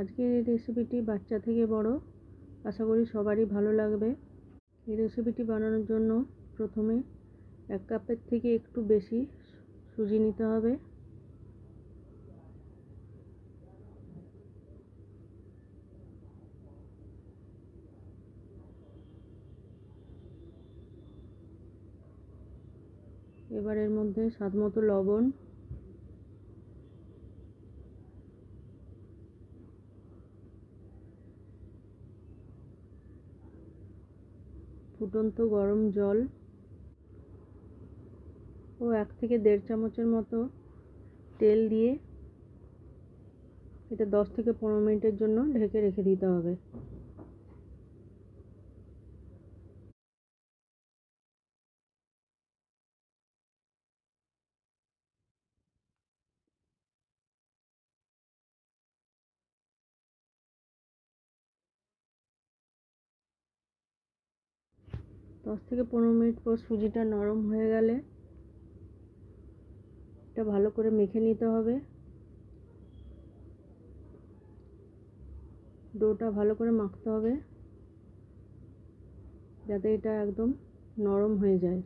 আজকের এই রেসিপিটি বাচ্চা থেকে বড় আশা করি সবারই ভালো লাগবে। এই রেসিপিটি বানানোর জন্য প্রথমে 1 কাপের থেকে একটু বেশি সুজি নিতে হবে। এবার এর মধ্যে স্বাদমতো লবণ, ফুটন্ত গরম জল ও 1 থেকে 1.5 চামচের মতো তেল দিয়ে এটা 10 থেকে 15 মিনিটের জন্য ঢেকে রেখে দিতে হবে। দশ থেকে 15 মিনিট পর সুজিটা নরম হয়ে গেলে এটা ভালো করে মেখে নিতে হবে। ডোটা ভালো করে মাখতে হবে যাতে এটা একদম নরম হয়ে যায়।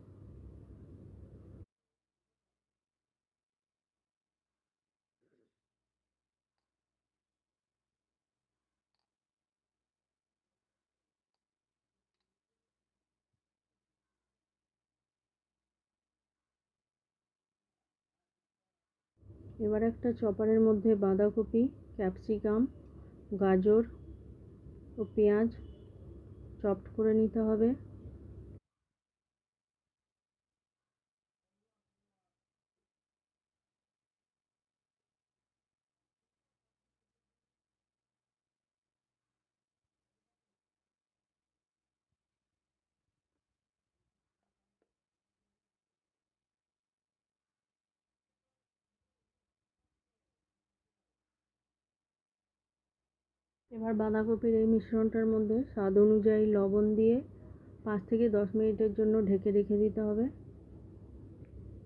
এবার একটা চপারের মধ্যে বাঁধাকপি, ক্যাপসিকাম, গাজর ও পেঁয়াজ চপড করে নিতে হবে। এবার বাঁধাকপির এই মিশ্রণটার মধ্যে স্বাদ অনুযায়ী লবণ দিয়ে 5 থেকে 10 মিনিটের জন্য ঢেকে রেখে দিতে হবে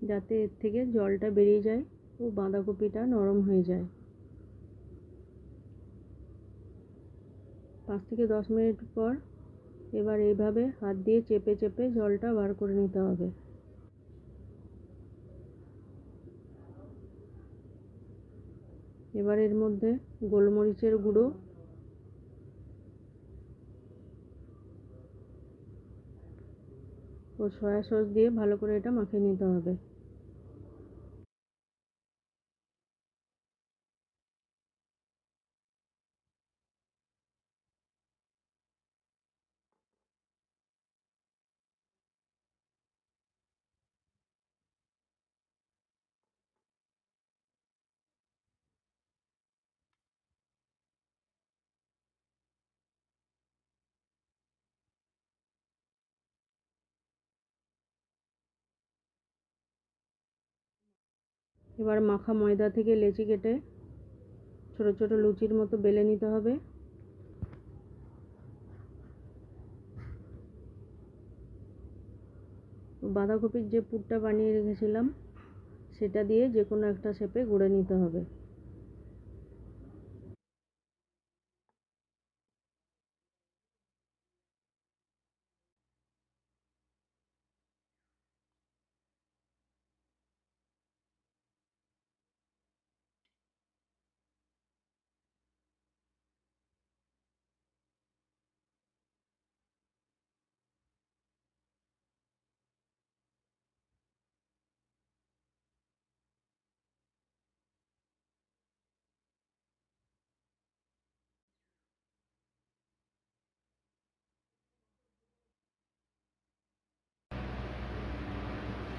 যাতে এর থেকে জলটা বেরিয়ে যায় ও বাঁধাকপিটা নরম হয়ে যায়। 5 থেকে 10 মিনিট পর এবার এইভাবে হাত দিয়ে চেপে চেপে জলটা বার করে নিতে হবে। এবার এর মধ্যে গোলমরিচের গুঁড়ো, ও সয়া সস দিয়ে ভালো করে এটা মাখিয়ে নিতে হবে। এবার মাখা ময়দা থেকে লেচি কেটে ছোট ছোট লুচির মতো বেলে নিতে হবে। বাঁধাকপির যে পুরটা বানিয়ে রেখেছিলাম সেটা দিয়ে যে কোনো একটা শেপে গুঁড়ে নিতে হবে।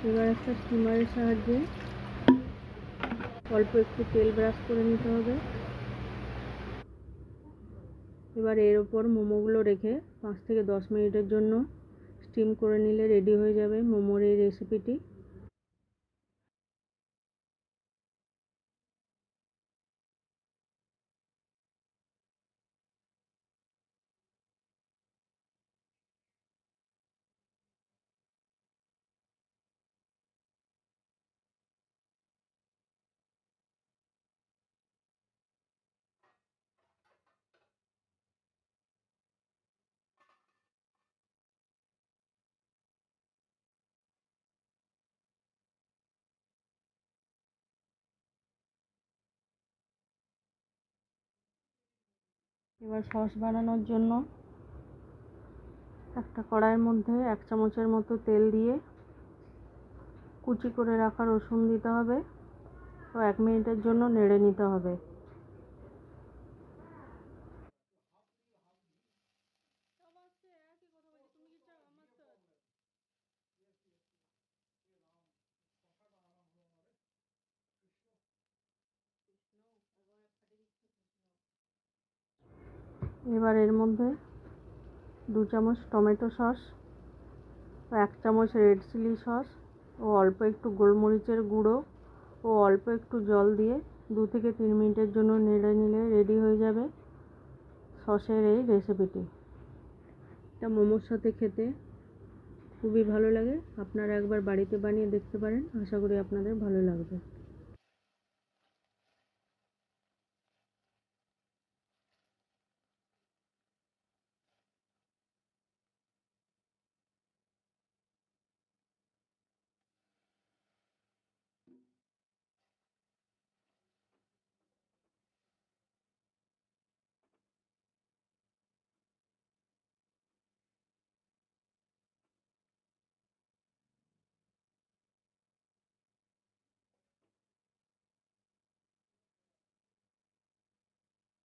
এবার একটা স্টিমারের সাহায্যে অল্প একটু তেল ব্রাশ করে নিতে হবে। এবার এর ওপর মোমোগুলো রেখে 5 থেকে 10 মিনিটের জন্য স্টিম করে নিলে রেডি হয়ে যাবে মোমোর এই রেসিপিটি। এবার সস বানানোর জন্য একটা কড়াইয়ের মধ্যে 1 চামচের মতো তেল দিয়ে কুচি করে রাখা রসুন দিতে হবে ও 1 মিনিটের জন্য নেড়ে নিতে হবে। এবার এর মধ্যে 2 চামচ টমেটো সস ও 1 চামচ রেড চিলি সস ও অল্প একটু গোলমরিচের গুঁড়ো ও অল্প একটু জল দিয়ে 2 থেকে 3 মিনিটের জন্য নেড়ে নিলে রেডি হয়ে যাবে সসের এই রেসিপিটি। এটা মোমোর সাথে খেতে খুবই ভালো লাগে। আপনারা একবার বাড়িতে বানিয়ে দেখতে পারেন, আশা করি আপনাদের ভালো লাগবে।